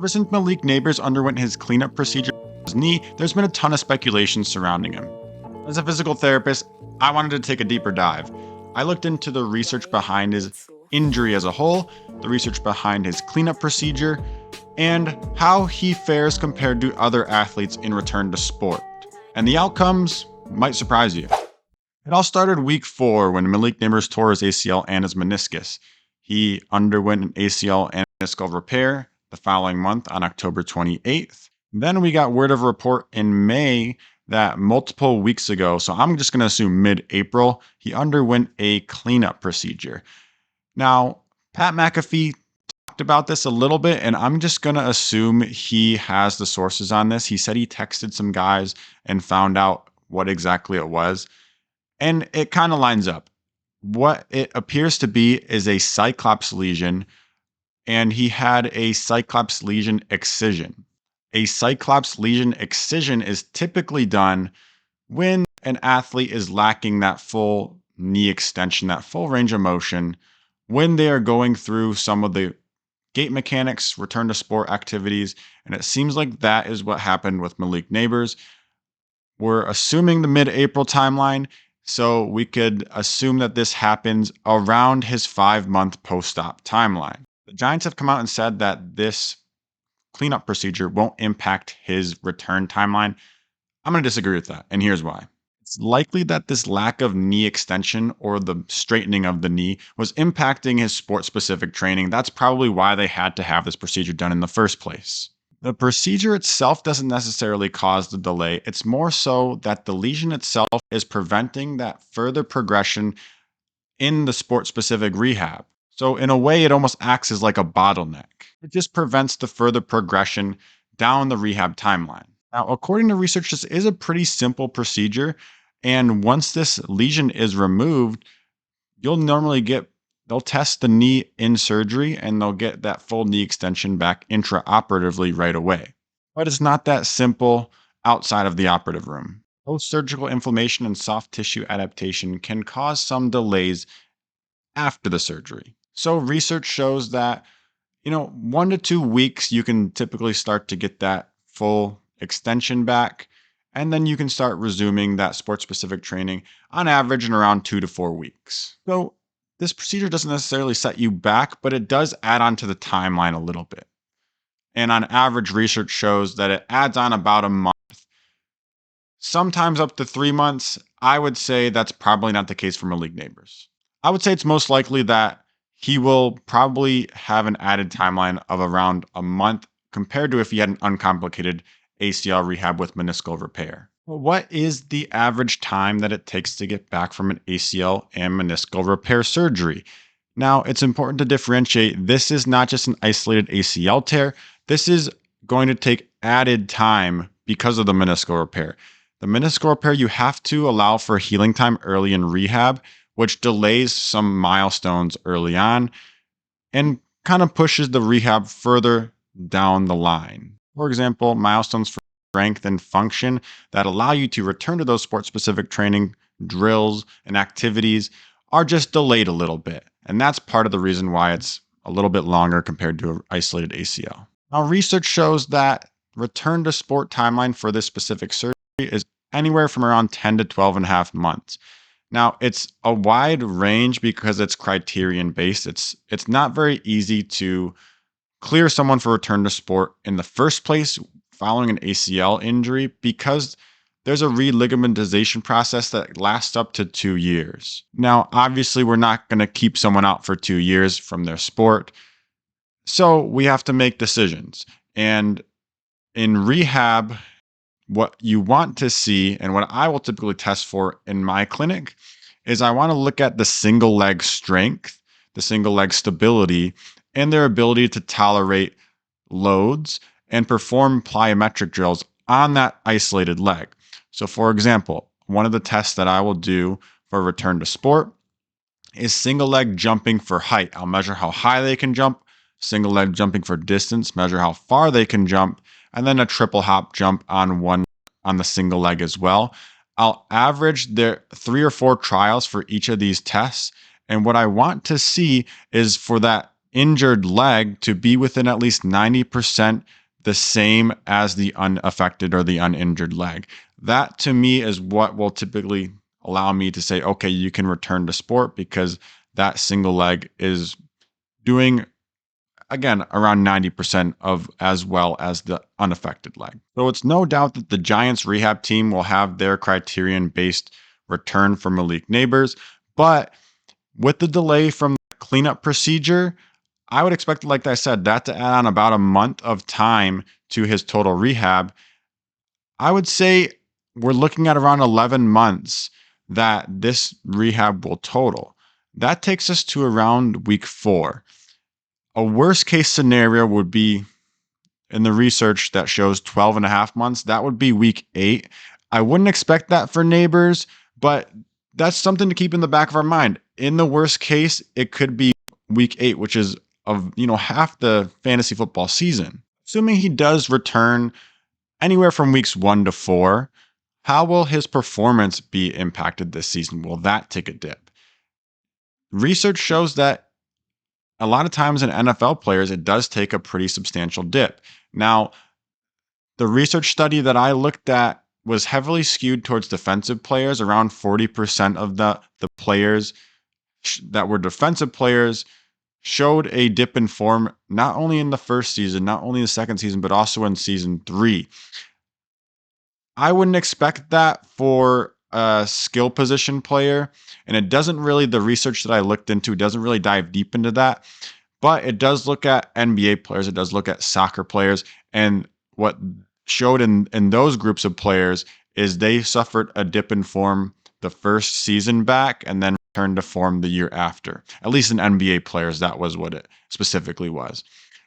Ever since Malik Nabers underwent his cleanup procedure on his knee, there's been a ton of speculation surrounding him. As a physical therapist, I wanted to take a deeper dive. I looked into the research behind his injury as a whole, the research behind his cleanup procedure, and how he fares compared to other athletes in return to sport. And the outcomes might surprise you. It all started week 4 when Malik Nabers tore his ACL and his meniscus. He underwent an ACL and meniscal repair the following month on October 28th. Then we got word of a report in May that multiple weeks ago, so I'm just going to assume mid-April, he underwent a cleanup procedure. Now, Pat McAfee talked about this a little bit, and I'm just going to assume he has the sources on this. He said he texted some guys and found out what exactly it was. And it kind of lines up. What it appears to be is a Cyclops lesion, and he had a Cyclops lesion excision. A Cyclops lesion excision is typically done when an athlete is lacking that full knee extension, that full range of motion, when they are going through some of the gait mechanics, return to sport activities, and it seems like that is what happened with Malik Nabers. We're assuming the mid-April timeline, so we could assume that this happens around his 5-month post-op timeline. The Giants have come out and said that this cleanup procedure won't impact his return timeline. I'm going to disagree with that, and here's why. It's likely that this lack of knee extension or the straightening of the knee was impacting his sport-specific training. That's probably why they had to have this procedure done in the first place. The procedure itself doesn't necessarily cause the delay. It's more so that the lesion itself is preventing that further progression in the sport-specific rehab. So in a way, it almost acts as like a bottleneck. It just prevents the further progression down the rehab timeline. Now, according to research, this is a pretty simple procedure. And once this lesion is removed, they'll test the knee in surgery and they'll get that full knee extension back intraoperatively right away. But it's not that simple outside of the operative room. Post-surgical inflammation and soft tissue adaptation can cause some delays after the surgery. So research shows that, 1 to 2 weeks, you can typically start to get that full extension back. And then you can start resuming that sport-specific training on average in around 2 to 4 weeks. So this procedure doesn't necessarily set you back, but it does add on to the timeline a little bit. And on average, research shows that it adds on about a month, sometimes up to 3 months. I would say that's probably not the case for Malik Nabers. I would say it's most likely that he will probably have an added timeline of around a month compared to if he had an uncomplicated ACL rehab with meniscal repair. What is the average time that it takes to get back from an ACL and meniscal repair surgery? Now, it's important to differentiate. This is not just an isolated ACL tear. This is going to take added time because of the meniscal repair. The meniscal repair, you have to allow for healing time early in rehab, which delays some milestones early on and kind of pushes the rehab further down the line. For example, milestones for strength and function that allow you to return to those sport-specific training drills and activities are just delayed a little bit. And that's part of the reason why it's a little bit longer compared to an isolated ACL. Now, research shows that return to sport timeline for this specific surgery is anywhere from around 10 to 12 and a half months. Now, it's a wide range because it's criterion based. It's not very easy to clear someone for return to sport in the first place following an ACL injury because there's a religamentization process that lasts up to 2 years. Now, obviously, we're not going to keep someone out for 2 years from their sport. So we have to make decisions. And in rehab, what you want to see and what I will typically test for in my clinic is I want to look at the single leg strength, the single leg stability, and their ability to tolerate loads and perform plyometric drills on that isolated leg. So for example, one of the tests that I will do for return to sport is single leg jumping for height. I'll measure how high they can jump, single leg jumping for distance, measure how far they can jump, and then a triple hop jump on the single leg as well. I'll average their 3 or 4 trials for each of these tests. And what I want to see is for that injured leg to be within at least 90% the same as the unaffected or the uninjured leg. That to me is what will typically allow me to say, okay, you can return to sport because that single leg is doing, again, around 90% of as well as the unaffected leg. So it's no doubt that the Giants rehab team will have their criterion based return for Malik Nabers, but with the delay from the cleanup procedure, I would expect, like I said, that to add on about a month of time to his total rehab. I would say we're looking at around 11 months that this rehab will total. That takes us to around week 4. A worst case scenario would be in the research that shows 12 and a half months. That would be week 8. I wouldn't expect that for Nabers, but that's something to keep in the back of our mind. In the worst case, it could be week 8, which is half the fantasy football season. Assuming he does return anywhere from weeks 1 to 4, how will his performance be impacted this season? Will that take a dip? Research shows that a lot of times in NFL players, it does take a pretty substantial dip. Now, the research study that I looked at was heavily skewed towards defensive players. Around 40% of the players that were defensive players showed a dip in form, not only in the first season, not only the second season, but also in season 3. I wouldn't expect that for a skill position player. And it doesn't really, the research that I looked into doesn't really dive deep into that. But it does look at NBA players. It does look at soccer players. And what showed in those groups of players is they suffered a dip in form the first season back and then returned to form the year after. At least in NBA players, that was what it specifically was.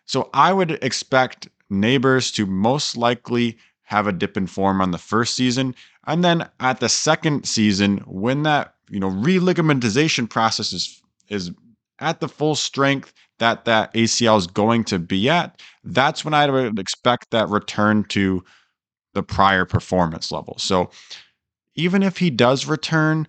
So I would expect Nabers to most likely have a dip in form on the first season. And then at the second season, when that religamentization process is at the full strength that ACL is going to be at, that's when I would expect that return to the prior performance level. So even if he does return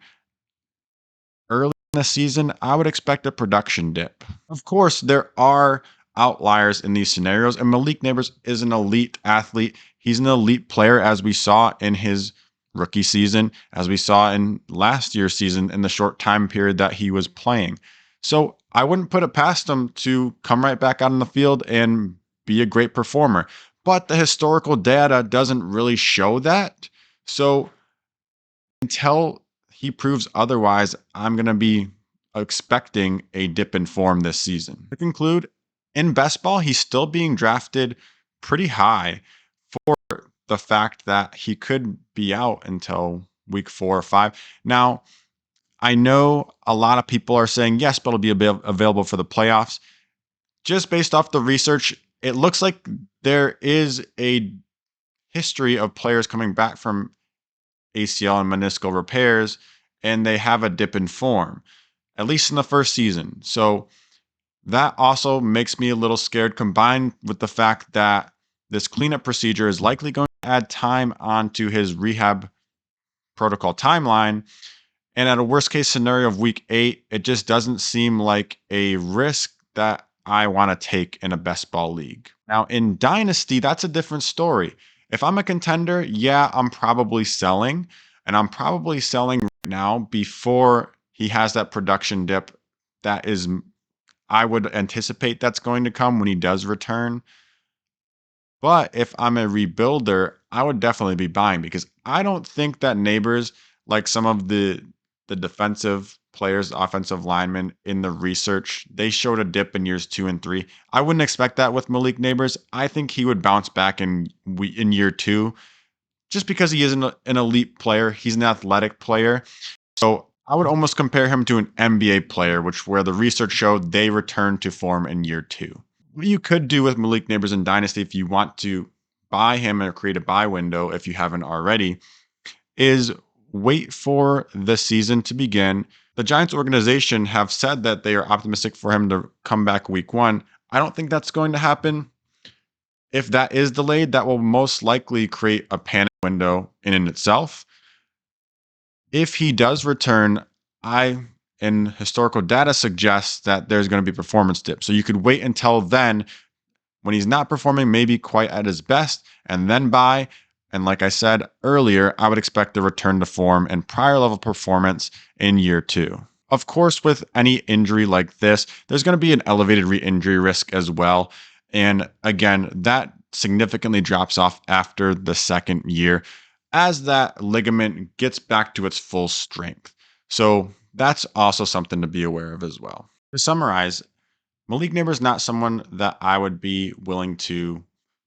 early in the season, I would expect a production dip. Of course, there are outliers in these scenarios, and Malik Nabers is an elite athlete. He's an elite player, as we saw in his rookie season, as we saw in last year's season in the short time period that he was playing. So I wouldn't put it past him to come right back out on the field and be a great performer. But the historical data doesn't really show that. So until he proves otherwise, I'm going to be expecting a dip in form this season. To conclude, in best ball, he's still being drafted pretty high for the fact that he could be out until week 4 or 5. Now, I know a lot of people are saying, yes, but it'll be available for the playoffs. Just based off the research, it looks like there is a history of players coming back from ACL and meniscal repairs, and they have a dip in form, at least in the first season. So that also makes me a little scared, combined with the fact that this cleanup procedure is likely going to add time onto his rehab protocol timeline. And at a worst case scenario of week 8, it just doesn't seem like a risk that I want to take in a best ball league. Now, in Dynasty, that's a different story. If I'm a contender, yeah, I'm probably selling. And I'm probably selling right now before he has that production dip. That is, I would anticipate that's going to come when he does return. But if I'm a rebuilder, I would definitely be buying, because I don't think that Nabers, like some of the defensive players, offensive linemen in the research, they showed a dip in years 2 and 3. I wouldn't expect that with Malik Nabers. I think he would bounce back in year 2, just because he is an elite player. He's an athletic player. So I would almost compare him to an NBA player, where the research showed they returned to form in year 2. What you could do with Malik Nabers in Dynasty, if you want to buy him or create a buy window, if you haven't already, is wait for the season to begin. The Giants organization have said that they are optimistic for him to come back week 1. I don't think that's going to happen. If that is delayed, that will most likely create a panic window in itself. If he does return, I and historical data suggests that there's going to be performance dips. So you could wait until then when he's not performing maybe quite at his best and then buy. And like I said earlier, I would expect the return to form and prior level performance in year 2. Of course, with any injury like this, there's going to be an elevated re-injury risk as well. And again, that significantly drops off after the second year as that ligament gets back to its full strength. So that's also something to be aware of as well. To summarize, Malik Nabers is not someone that I would be willing to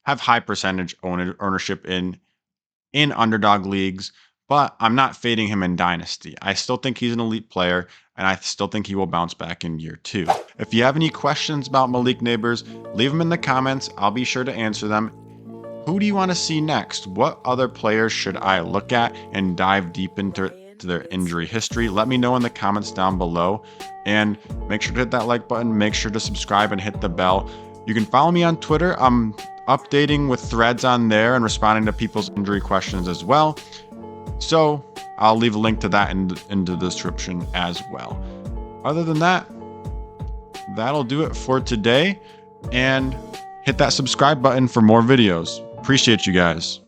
have high percentage ownership in underdog leagues, but I'm not fading him in Dynasty. I still think he's an elite player, and I still think he will bounce back in year 2. If you have any questions about Malik Nabers, leave them in the comments. I'll be sure to answer them. Who do you want to see next? What other players should I look at and dive deep into their injury history? Let me know in the comments down below. And make sure to hit that like button. Make sure to subscribe and hit the bell. You can follow me on Twitter. I'm updating with threads on there and responding to people's injury questions as well. So I'll leave a link to that in the description as well. Other than that, that'll do it for today. And hit that subscribe button for more videos. Appreciate you guys.